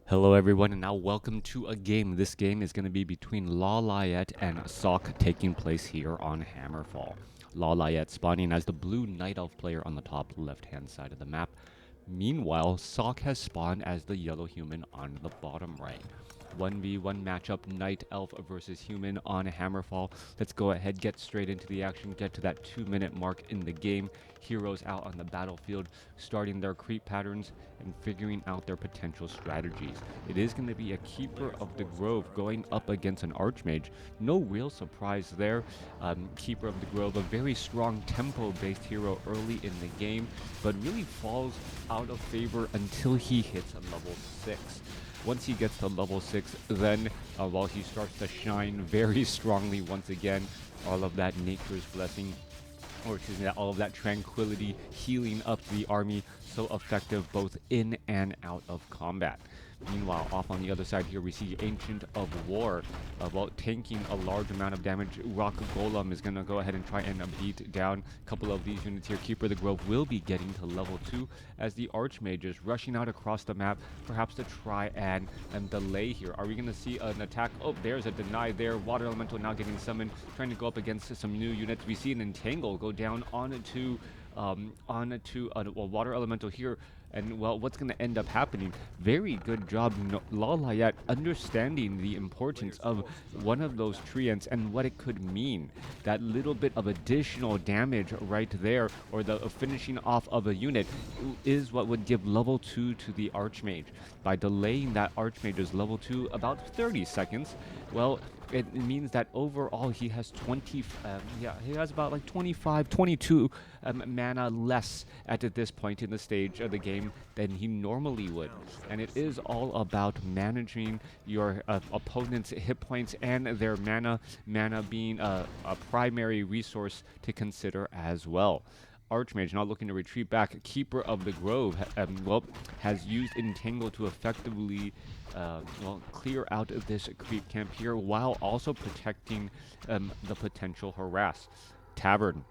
Hello everyone, and now welcome to a game. This game is going to be between LawLiet and Sock, taking place here on Hammerfall. LawLiet spawning as the blue Night Elf player on the top left-hand side of the map. Meanwhile, Sock has spawned as the yellow human on the bottom right. 1v1 matchup, Night Elf versus Human on Hammerfall. Let's go ahead, get straight into the action, get to that 2-minute mark in the game. Heroes out on the battlefield, starting their creep patterns and figuring out their potential strategies. It is going to be a Keeper of the Grove going up against an Archmage. No real surprise there. Keeper of the Grove, a very strong tempo-based hero early in the game, but really falls out of favor until he hits a level 6. Once he gets to level 6, then while he starts to shine very strongly once again, all of that nature's blessing, or excuse me, all of that tranquility healing up the army, so effective both in and out of combat. Meanwhile, off on the other side here, we see Ancient of War, while tanking a large amount of damage. Rock Golem is going to go ahead and try and beat down a couple of these units here. Keeper of the Grove will be getting to level 2 as the Archmage is rushing out across the map, perhaps to try and delay here. Are we going to see an attack? Oh, there's a deny there. Water Elemental now getting summoned, trying to go up against some new units. We see an Entangle go down onto a Water Elemental here. And, well, what's going to end up happening? Very good job, LawLiet, understanding the importance of one of those treants and what it could mean. That little bit of additional damage right there, or the finishing off of a unit, is what would give level 2 to the Archmage. By delaying that Archmage's level 2 about 30 seconds, well, it means that overall he has he has about like 25, 22 mana less at this point in the stage of the game than he normally would. And it is all about managing your opponent's hit points and their mana being a primary resource to consider as well. Archmage not looking to retreat back. Keeper of the Grove has used Entangle to effectively clear out of this creep camp here, while also protecting the potential harass. Tavern.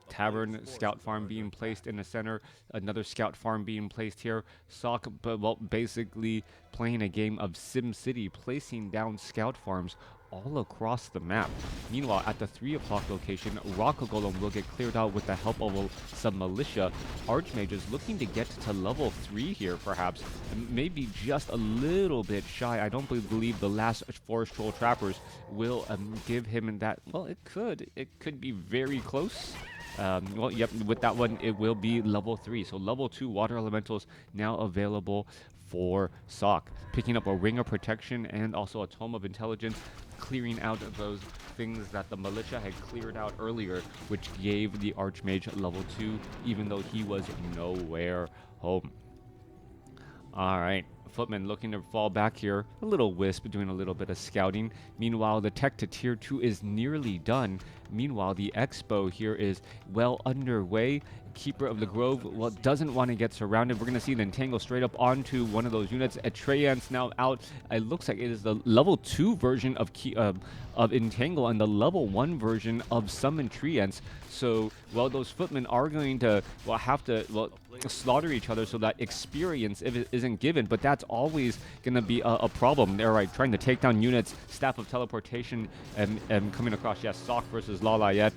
Tavern scout farm being placed in the center, another scout farm being placed here. Sock, basically playing a game of SimCity, placing down scout farms all across the map. Meanwhile, at the 3 o'clock location, Rock Golem will get cleared out with the help of some militia. Archmage is looking to get to level 3 here, perhaps. Maybe just a little bit shy. I don't believe the last Forest Troll Trappers will give him that. Well, it could be very close. With that one, it will be level 3. So level 2 Water Elementals now available for Sock. Picking up a Ring of Protection and also a Tome of Intelligence, clearing out those things that the militia had cleared out earlier, which gave the Archmage level 2, even though he was nowhere home. Alright, Footman looking to fall back here. A little Wisp doing a little bit of scouting. Meanwhile, the tech to tier 2 is nearly done. Meanwhile, the Expo here is well underway. Keeper of the Grove, well, doesn't want to get surrounded. We're going to see an Entangle straight up onto one of those units. Atreyan's now out. It looks like it is the level 2 version of Entangle and the level 1 version of Summon Treants. So, well, those footmen are going to have to slaughter each other so that experience if it isn't given, but that's always going to be a problem. They're trying to take down units. Staff of Teleportation and coming across. Yes, Sock versus LawLiet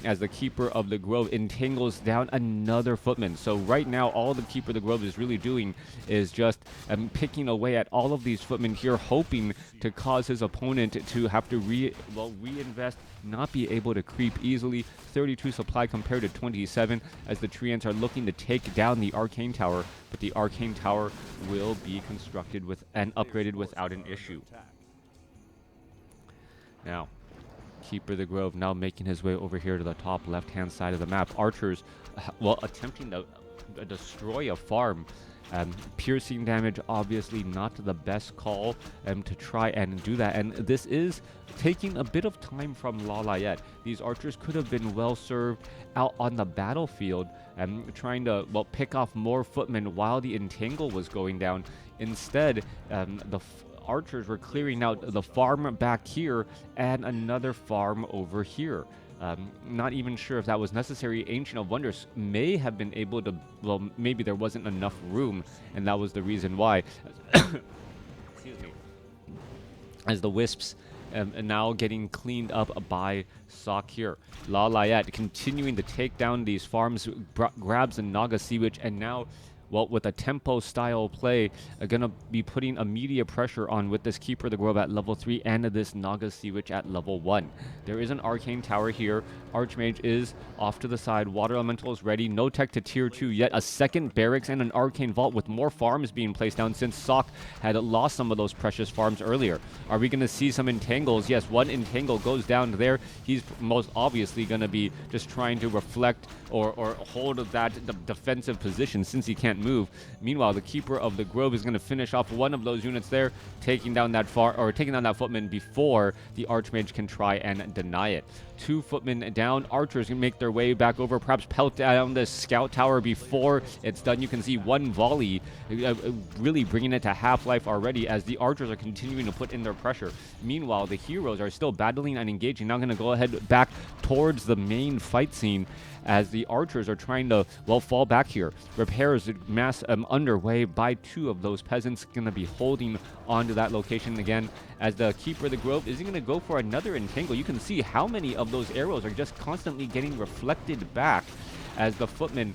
as the Keeper of the Grove entangles down another footman. So right now, all the Keeper of the Grove is really doing is just picking away at all of these footmen here, hoping to cause his opponent to have to reinvest, not be able to creep easily. 32 supply compared to 27 as the Treants are looking to take down the Arcane Tower, but the Arcane Tower will be constructed with and upgraded without an issue. Now, Keeper of the Grove now making his way over here to the top left-hand side of the map. Archers, attempting to destroy a farm. Piercing damage, obviously not the best call to try and do that. And this is taking a bit of time from LawLiet. These archers could have been well served out on the battlefield and trying to, pick off more footmen while the Entangle was going down. Instead, the archers were clearing out the farm back here and another farm over here. Not even sure if that was necessary. Ancient of Wonders may have been able to, well, maybe there wasn't enough room, and that was the reason why. Excuse me. As the Wisps are now getting cleaned up by Sock here. LawLiet continuing to take down these farms, grabs the Naga Sea Witch, and now, well, with a tempo style play, going to be putting immediate pressure on with this Keeper of the Grove at level 3 and this Naga Sea Witch at level 1. There is an Arcane Tower here. Archmage is off to the side. Water Elemental is ready. No tech to tier 2 yet. A second Barracks and an Arcane Vault with more farms being placed down since Sock had lost some of those precious farms earlier. Are we going to see some Entangles? Yes, one Entangle goes down there. He's most obviously going to be just trying to reflect or hold that defensive position since he can't move. Meanwhile, the Keeper of the Grove is going to finish off one of those units there, taking down that footman before the Archmage can try and deny it. 2 footmen down. Archers can make their way back over, perhaps pelt down the scout tower before it's done. You can see one volley really bringing it to half-life already as the archers are continuing to put in their pressure. Meanwhile, the heroes are still battling and engaging. Now going to go ahead back towards the main fight scene as the archers are trying to, well, fall back here. Repairs mass underway by 2 of those peasants. Going to be holding onto that location again as the Keeper of the Grove is going to go for another Entangle. You can see how many of those arrows are just constantly getting reflected back as the footmen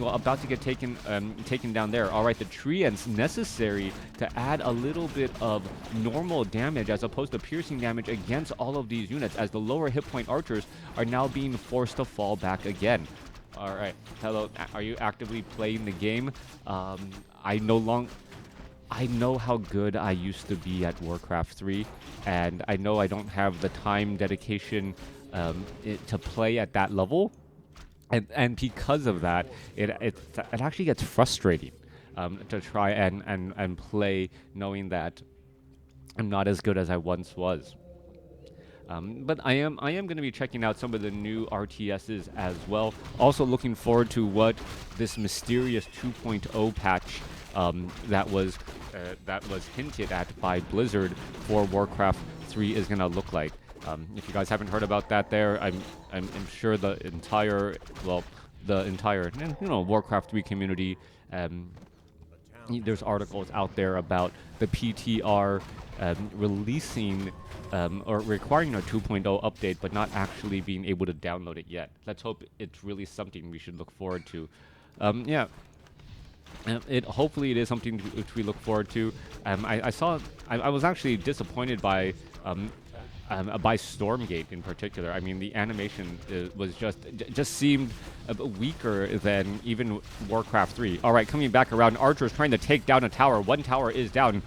about to get taken down there. All right, the treants necessary to add a little bit of normal damage as opposed to piercing damage against all of these units as the lower hit point archers are now being forced to fall back again. All right, hello, are you actively playing the game? I know how good I used to be at WarCraft 3, and I know I don't have the time dedication to play at that level. And because of that, it actually gets frustrating to try and play knowing that I'm not as good as I once was. But I am going to be checking out some of the new RTSs as well. Also looking forward to what this mysterious 2.0 patch that was hinted at by Blizzard for Warcraft 3 is going to look like. If you guys haven't heard about that, I'm sure the entire Warcraft 3 community. There's articles out there about the PTR releasing or requiring a 2.0 update, but not actually being able to download it yet. Let's hope it's really something we should look forward to. Yeah. Hopefully it is something which we look forward to. I was actually disappointed by Stormgate in particular. I mean, the animation was just seemed weaker than even Warcraft 3. All right, coming back around, archers trying to take down a tower. One tower is down.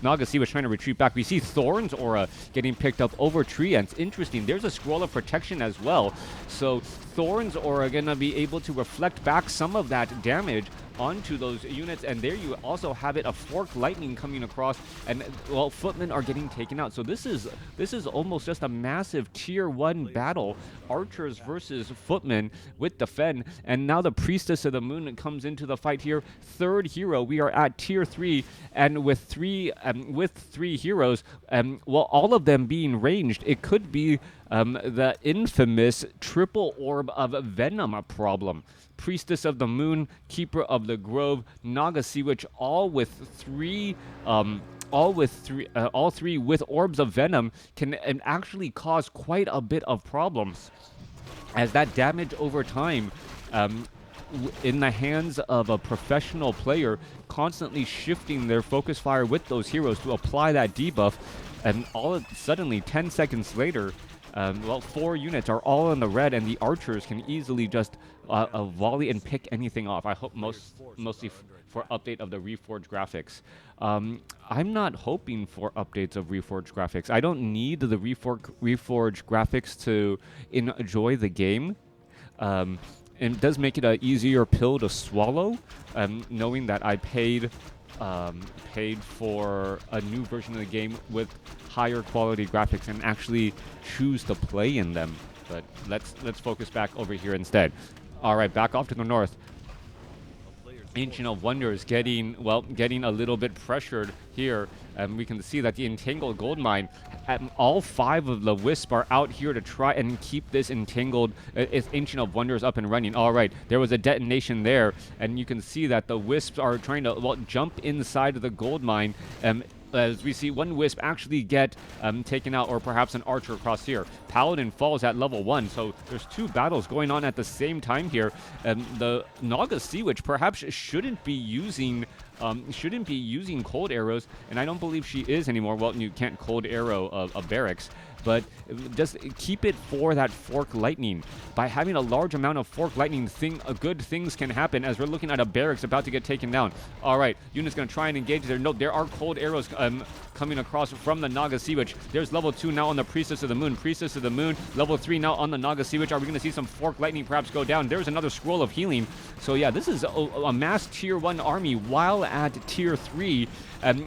Naga Sea was trying to retreat back. We see Thorn's aura getting picked up over Treants. Interesting. There's a scroll of protection as well. So Thorn's aura gonna be able to reflect back some of that damage onto those units, and there you also have it, a forked lightning coming across, and well, footmen are getting taken out. So this is almost just a massive tier 1 battle, archers versus footmen with defend, and now the Priestess of the Moon comes into the fight here. Third hero, we are at tier 3, and with three heroes, well, all of them being ranged, it could be the infamous triple orb of venom problem. Priestess of the Moon, Keeper of the Grove, Naga Sea Witch, all three with orbs of venom can actually cause quite a bit of problems, as that damage over time in the hands of a professional player constantly shifting their focus fire with those heroes to apply that debuff, and suddenly 10 seconds later, well, 4 units are all in the red, and the archers can easily just volley and pick anything off. I hope mostly for update of the Reforged graphics. I'm not hoping for updates of Reforged graphics. I don't need the Reforged graphics to enjoy the game. And it does make it an easier pill to swallow, knowing that I paid for a new version of the game with higher quality graphics and actually choose to play in them. But let's focus back over here instead. All right, back off to the north. Ancient of Wonders getting, well, getting a little bit pressured here. We can see that the entangled gold mine, all 5 of the wisps are out here to try and keep this entangled, Ancient of Wonders up and running. All right, there was a detonation there, and you can see that the wisps are trying to, well, jump inside of the gold mine. As we see one wisp actually get taken out, or perhaps an archer across here. Paladin falls at level 1, so there's 2 battles going on at the same time here. The Naga Sea Witch perhaps shouldn't be using cold arrows, and I don't believe she is anymore. Well, you can't cold arrow a barracks, but just keep it for that fork lightning. By having a large amount of fork lightning, good things can happen, as we're looking at a barracks about to get taken down. All right, unit's going to try and engage there. No, there are cold arrows coming across from the Naga Sea Witch. There's level 2 now on the Priestess of the Moon. Priestess of the Moon, level 3 now on the Naga Sea Witch. Are we going to see some fork lightning perhaps go down? There's another scroll of healing. So yeah, this is a mass tier 1 army, while at tier 3,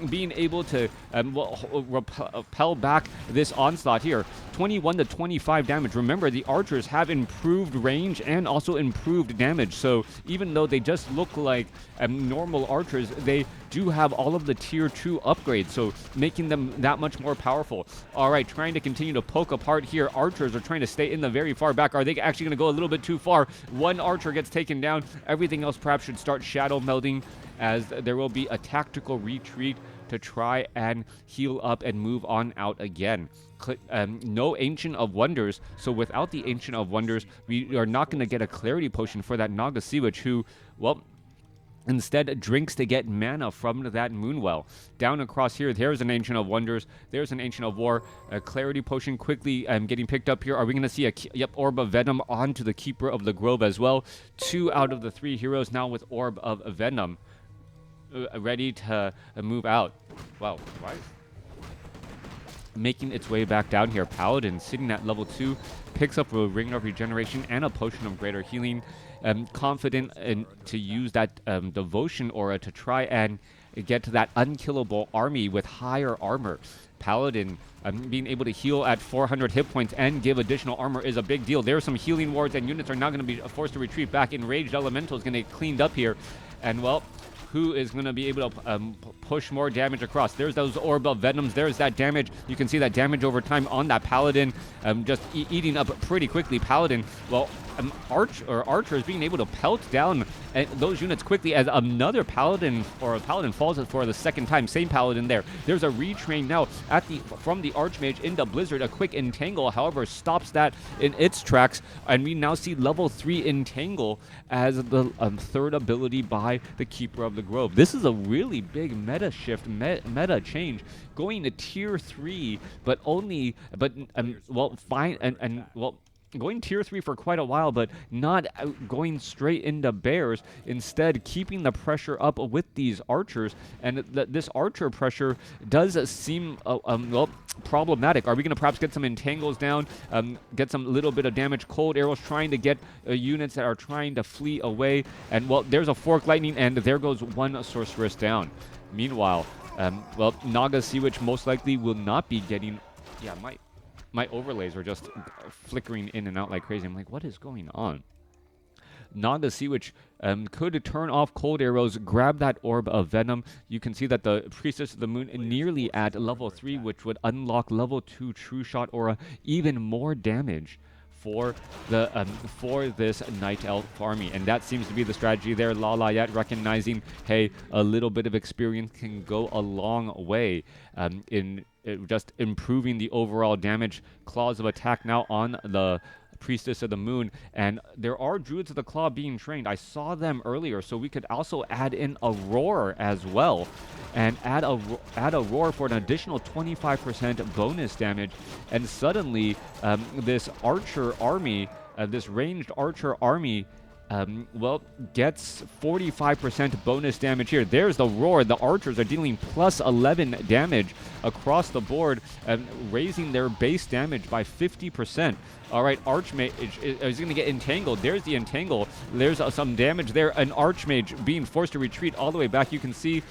being able to repel back this onslaught here. 21 to 25 damage. Remember, the archers have improved range and also improved damage. So even though they just look like normal archers, they do have all of the tier 2 upgrades, so making them that much more powerful. All right, trying to continue to poke apart here. Archers are trying to stay in the very far back. Are they actually going to go a little bit too far? One archer gets taken down. Everything else perhaps should start shadow melding, as there will be a tactical retreat to try and heal up and move on out again. No Ancient of Wonders, so without the Ancient of Wonders, we are not going to get a Clarity Potion for that Naga Sea Witch, who, well, instead drinks to get mana from that Moonwell. Down across here, there's an Ancient of Wonders. There's an Ancient of War. A Clarity Potion quickly getting picked up here. Are we going to see a Orb of Venom onto the Keeper of the Grove as well? 2 out of the 3 heroes now with Orb of Venom. Ready to move out. Wow, why? Making its way back down here. Paladin sitting at level 2, picks up a Ring of Regeneration and a Potion of Greater Healing. Confident to use that Devotion Aura to try and get to that unkillable army with higher armor. Paladin being able to heal at 400 hit points and give additional armor is a big deal. There are some healing wards, and units are not going to be forced to retreat back. Enraged Elemental is going to get cleaned up here. And, well, who is going to be able to push more damage across? There's those Orb of Venoms. There's that damage. You can see that damage over time on that Paladin, just eating up pretty quickly. Paladin, well, archers being able to pelt down those units quickly, as another Paladin, or a Paladin, falls for the second time. Same Paladin there. There's a retrain now from the Archmage into Blizzard. A quick Entangle, however, stops that in its tracks, and we now see level 3 Entangle as the third ability by the Keeper of the Grove. This is a really big meta shift, meta change, going to tier 3, but going tier 3 for quite a while, but not going straight into bears. Instead, keeping the pressure up with these archers, and this archer pressure does seem well, problematic. Are we going to perhaps get some entangles down, get some little bit of damage? Cold arrows trying to get units that are trying to flee away, and, well, there's a fork lightning, and there goes one sorceress down. Meanwhile, well, Naga Sea Witch most likely will not be getting, yeah, my overlays are just flickering in and out like crazy. I'm like, what is going on? Naga Sea Witch could turn off cold arrows, grab that Orb of Venom. You can see that the Priestess of the Moon nearly at level 3, which would unlock level 2 True Shot Aura, even more damage for this Night Elf army. And that seems to be the strategy there. LawLiet recognizing, hey, a little bit of experience can go a long way in just improving the overall damage. Claws of Attack now on the Priestess of the Moon, and there are Druids of the Claw being trained. I saw them earlier, so we could also add in a Roar as well, and add a Roar for an additional 25% bonus damage, and suddenly this archer army, this ranged archer army, well, gets 45% bonus damage here. There's the Roar. The archers are dealing plus 11 damage across the board, raising their base damage by 50%. All right, Archmage is going to get entangled. There's the entangle. There's some damage there. An Archmage being forced to retreat all the way back. You can see,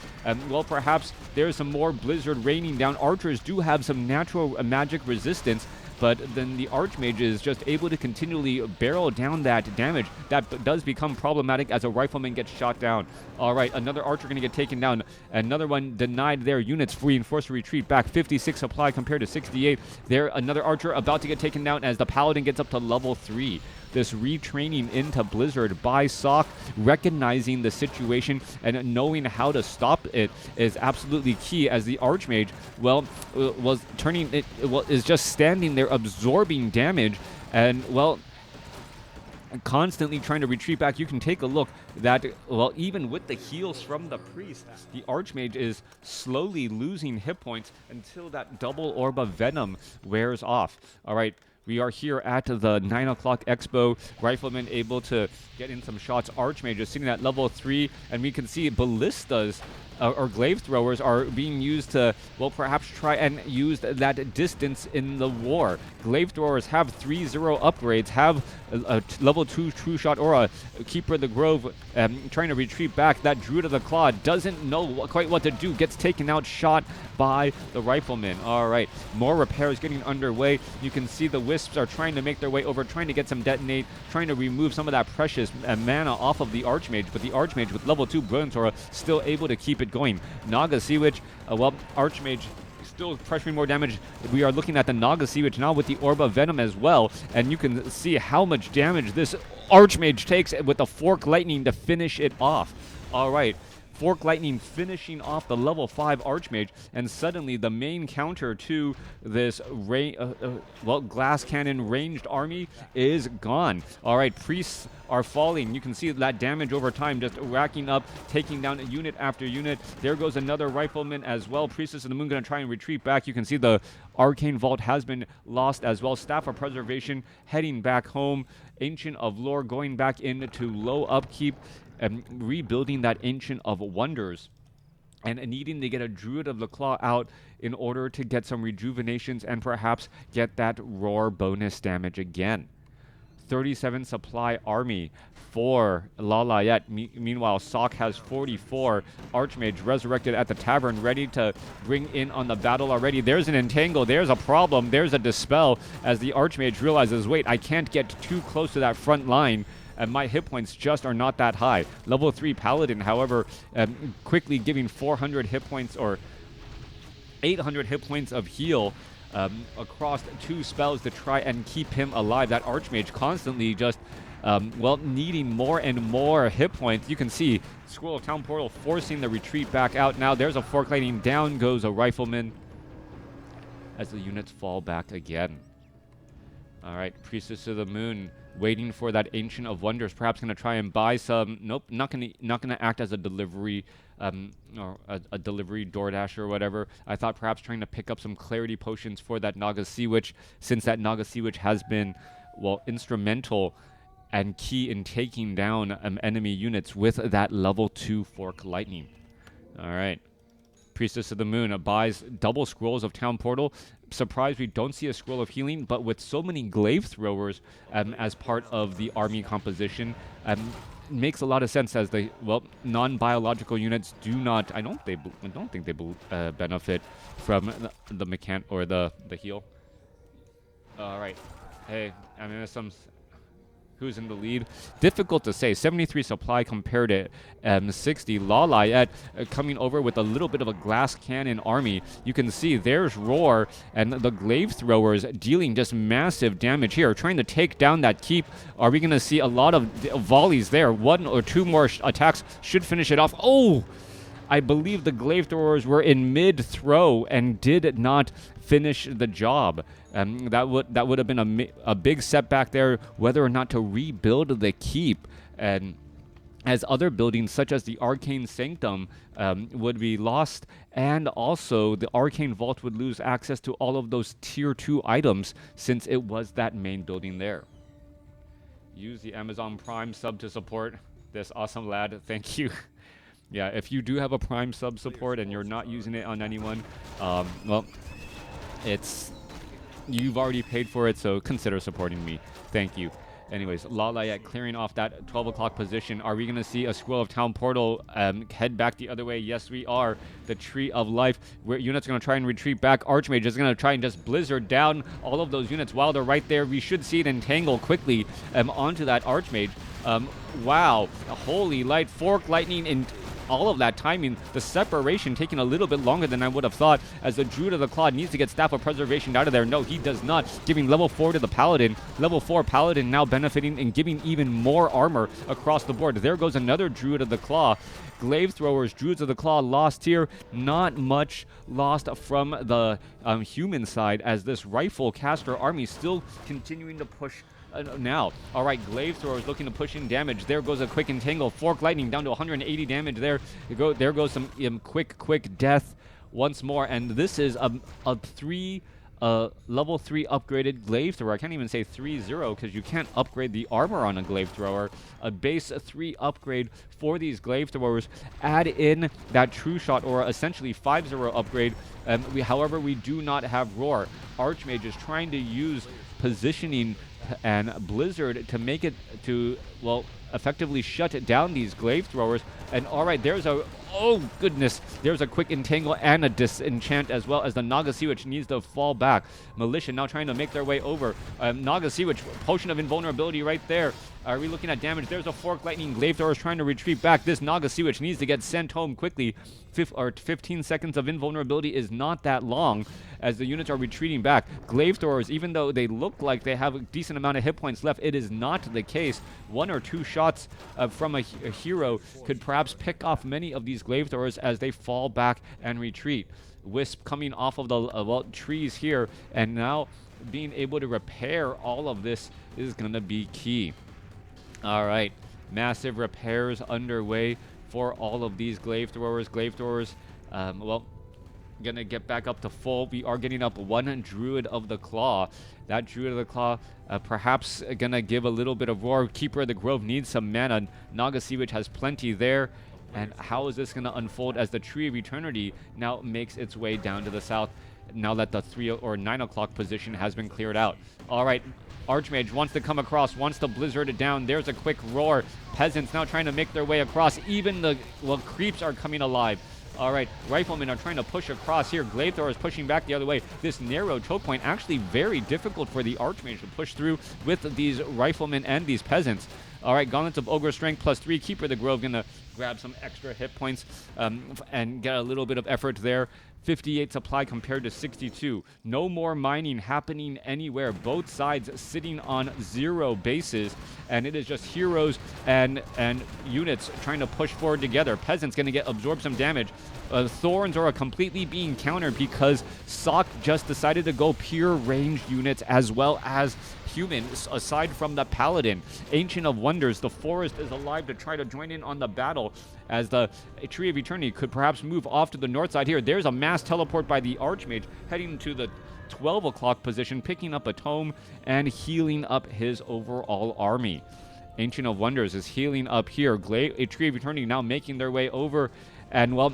well, perhaps there's some more Blizzard raining down. Archers do have some natural magic resistance, but then the Archmage is just able to continually barrel down that damage. That does become problematic as a Rifleman gets shot down. All right, another Archer going to get taken down. Another one denied their units. Reinforced retreat back. 56 supply compared to 68. There, another Archer about to get taken down as the Paladin gets up to level 3. This retraining into Blizzard by Sock, recognizing the situation and knowing how to stop it is absolutely key, as the Archmage, well, was turning it, well, is just standing there absorbing damage and, well, constantly trying to retreat back. You can take a look that, well, even with the heals from the priest, the Archmage is slowly losing hit points until that double orb of venom wears off. All right. We are here at the 9 o'clock expo. Rifleman able to get in some shots. Archmage is sitting at level 3, and we can see ballistas or glaive throwers are being used to, well, perhaps try and use that distance in the war. Glaive throwers have 3-0 upgrades, have a level 2 true shot aura. Keeper of the Grove trying to retreat back. That Druid of the Claw doesn't know quite what to do, gets taken out, shot by the Rifleman. All right, more repairs getting underway. You can see the Wisps are trying to make their way over, trying to get some detonate, trying to remove some of that precious mana off of the Archmage, but the Archmage with level 2 Brilliant Aura still able to keep it going. Naga Sea Witch, well, Archmage still pressuring more damage. We are looking at the Naga Sea Witch now with the Orb of Venom as well, and you can see how much damage this Archmage takes with the Fork Lightning to finish it off. All right. Fork Lightning finishing off the level 5 Archmage, and suddenly the main counter to this glass cannon ranged army is gone. All right, priests are falling. You can see that damage over time just racking up, taking down unit after unit. There goes another Rifleman as well. Priestess of the Moon going to try and retreat back. You can see the Arcane Vault has been lost as well. Staff of Preservation heading back home. Ancient of Lore going back into low upkeep, rebuilding that Ancient of Wonders, and needing to get a Druid of the Claw out in order to get some rejuvenations and perhaps get that Roar bonus damage again. 37 supply army for LawLiet. Meanwhile, Sock has 44. Archmage resurrected at the tavern, ready to bring in on the battle already. There's an entangle. There's a problem. There's a dispel as the Archmage realizes, wait, I can't get too close to that front line, and my hit points just are not that high. Level 3 Paladin, however, quickly giving 400 hit points or 800 hit points of heal across 2 spells to try and keep him alive. That Archmage constantly just, well, needing more and more hit points. You can see Scroll of Town Portal forcing the retreat back out. Now there's a Fork Lightning. Down goes a Rifleman as the units fall back again. All right, Priestess of the Moon waiting for that Ancient of Wonders, perhaps going to try and buy some. Nope, not going to act as a delivery or a delivery DoorDash or whatever. I thought perhaps trying to pick up some clarity potions for that Naga Sea Witch, since that Naga Sea Witch has been, well, instrumental and key in taking down enemy units with that level 2 Fork Lightning. All right. Priestess of the Moon buys double Scrolls of Town Portal. Surprised we don't see a Scroll of Healing, but with so many Glaive Throwers as part of the army composition, makes a lot of sense, as the, well, non-biological units do not, I don't think they benefit from the mechan or the heal. All right. Hey, I mean, some who's in the lead? Difficult to say. 73 supply compared to 60. LawLiet coming over with a little bit of a glass cannon army. You can see there's Roar, and the Glaive Throwers dealing just massive damage here, trying to take down that keep. Are we going to see a lot of volleys there? 1 or 2 more attacks should finish it off. Oh! I believe the Glaive Throwers were in mid-throw and did not finish the job. That would have been a big setback there, whether or not to rebuild the keep. And as other buildings such as the Arcane Sanctum would be lost, and also the Arcane Vault would lose access to all of those tier 2 items, since it was that main building there. Use the Amazon Prime sub to support this awesome lad. Thank you. Yeah, if you do have a Prime sub support and you're not using it on anyone, well, you've already paid for it, so consider supporting me. Thank you. Anyways, LawLiet clearing off that 12 o'clock position. Are we going to see a Scroll of Town portal head back the other way? Yes, we are. The Tree of Life, where units are going to try and retreat back. Archmage is going to try and just blizzard down all of those units while they're right there. We should see it entangle quickly onto that Archmage. Wow. Holy light. Fork lightning and all of that timing, the separation taking a little bit longer than I would have thought, as the Druid of the Claw needs to get Staff of Preservation out of there. No, he does not, giving level 4 to the Paladin. Level 4 Paladin now benefiting and giving even more armor across the board. There goes another Druid of the Claw. Glaive Throwers, Druids of the Claw lost here. Not much lost from the human side, as this Rifle Caster army still continuing to push now. All right, Glaive Throwers looking to push in damage. There goes a quick entangle. Fork Lightning down to 180 damage there. There goes some quick death once more. And this is a level 3 upgraded Glaive Thrower. I can't even say 3-0 because you can't upgrade the armor on a Glaive Thrower. A base 3 upgrade for these Glaive Throwers. Add in that True Shot, or essentially 5-0 upgrade. However, we do not have Roar. Archmage is trying to use positioning and Blizzard to make it to, well, effectively shut down these Glaive Throwers. And all right, there's a, oh goodness, there's a quick entangle and a disenchant, as well as the Naga Sea Witch needs to fall back. Militia now trying to make their way over. Naga Sea Witch, Potion of Invulnerability right there. Are we looking at damage? There's a Fork Lightning. Glaive Thrower is trying to retreat back. This Naga Sea Witch needs to get sent home quickly. 15 seconds of invulnerability is not that long as the units are retreating back. Glaive Throwers, even though they look like they have a decent amount of hit points left, it is not the case. 1 or 2 shots from a hero could perhaps pick off many of these Glaive Throwers as they fall back and retreat. Wisp coming off of the trees here, and now being able to repair all of this is going to be key. All right, massive repairs underway for all of these Glaive Throwers. Glaive Throwers, well, gonna get back up to full. We are getting up 1 Druid of the Claw. That Druid of the Claw perhaps gonna give a little bit of roar. Keeper of the Grove needs some mana. Naga Sea Witch has plenty there. And how is this gonna unfold as the Tree of Eternity now makes its way down to the south, now that the 3 or 9 o'clock position has been cleared out? All right, Archmage wants to come across, wants to blizzard it down. There's a quick roar. Peasants now trying to make their way across. Even the, well, creeps are coming alive. All right, Riflemen are trying to push across here. Glaive Thrower is pushing back the other way. This narrow choke point actually very difficult for the Archmage to push through with these Riflemen and these Peasants. All right, Gauntlets of Ogre Strength +3. Keeper of the Grove gonna grab some extra hit points and get a little bit of effort there. 58 supply compared to 62. No more mining happening anywhere. Both sides sitting on 0 bases, and it is just heroes and units trying to push forward together. Peasants going to absorb some damage. Thorns are completely being countered because Sock just decided to go pure ranged units as well as humans, aside from the Paladin. Ancient of Wonders, the Forest is alive to try to join in on the battle, as the Tree of Eternity could perhaps move off to the north side here. There's a mass teleport by the Archmage heading to the 12 o'clock position, picking up a tome and healing up his overall army. Ancient of Wonders is healing up here. A Tree of Eternity now making their way over, and well,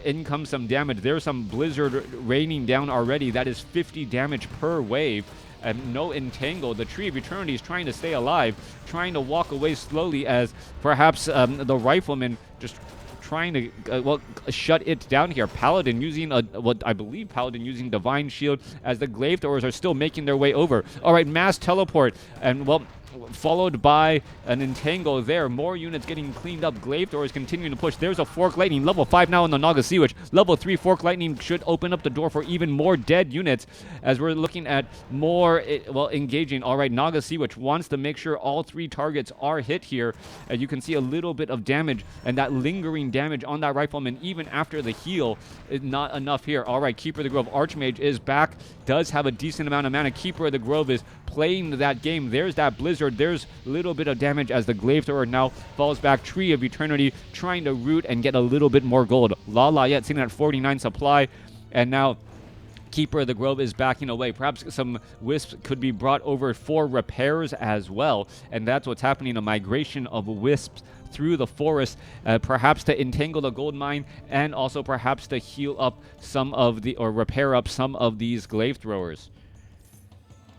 in comes some damage. There's some blizzard raining down already. That is 50 damage per wave. And no entangle. The Tree of Eternity is trying to stay alive, trying to walk away slowly, as perhaps the Rifleman just trying to shut it down here. Paladin using I believe Paladin using Divine Shield, as the Glaive Throwers are still making their way over. All right, mass teleport, and well, followed by an entangle there. More units getting cleaned up. Glaive Throwers continuing to push. There's a Fork Lightning. Level 5 now on the Naga Sea Witch. Level 3 Fork Lightning should open up the door for even more dead units, as we're looking at more, engaging. All right, Naga Sea Witch wants to make sure all 3 targets are hit here. As you can see, a little bit of damage, and that lingering damage on that Rifleman even after the heal is not enough here. All right, Keeper of the Grove. Archmage is back. Does have a decent amount of mana. Keeper of the Grove is playing that game. There's that Blizzard. There's a little bit of damage as the Glaive Thrower now falls back. Tree of Eternity trying to root and get a little bit more gold. LawLiet sitting at 49 supply, and now Keeper of the Grove is backing away. Perhaps some wisps could be brought over for repairs as well, and that's what's happening, a migration of wisps through the forest, perhaps to entangle the gold mine, and also perhaps to heal up some of the, or repair up some of these Glaive Throwers.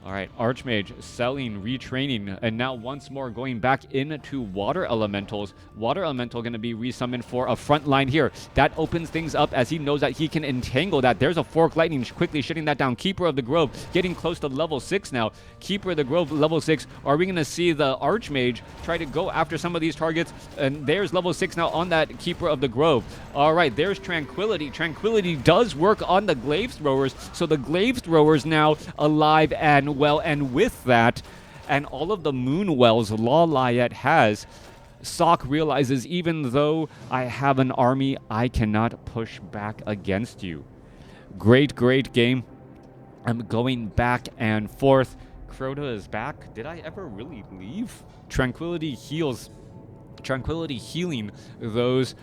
All right, Archmage selling, retraining, and now once more going back into Water Elementals. Water Elemental going to be resummoned for a front line here. That opens things up as he knows that he can entangle that. There's a Fork Lightning quickly shutting that down. Keeper of the Grove getting close to level 6 now. Keeper of the Grove level 6. Are we going to see the Archmage try to go after some of these targets? And there's level 6 now on that Keeper of the Grove. All right, there's Tranquility. Tranquility does work on the Glaive Throwers, so the Glaive Throwers now alive and well, and with that, and all of the Moon Wells LawLiet has, Sock realizes even though I have an army, I cannot push back against you. Great game. I'm going back and forth. Crota is back. Did I ever really leave? Tranquility heals. Tranquility healing those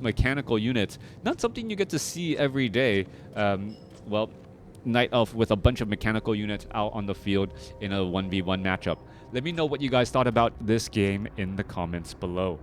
mechanical units. Not something you get to see every day. Well, Night Elf with a bunch of mechanical units out on the field in a 1v1 matchup. Let me know what you guys thought about this game in the comments below.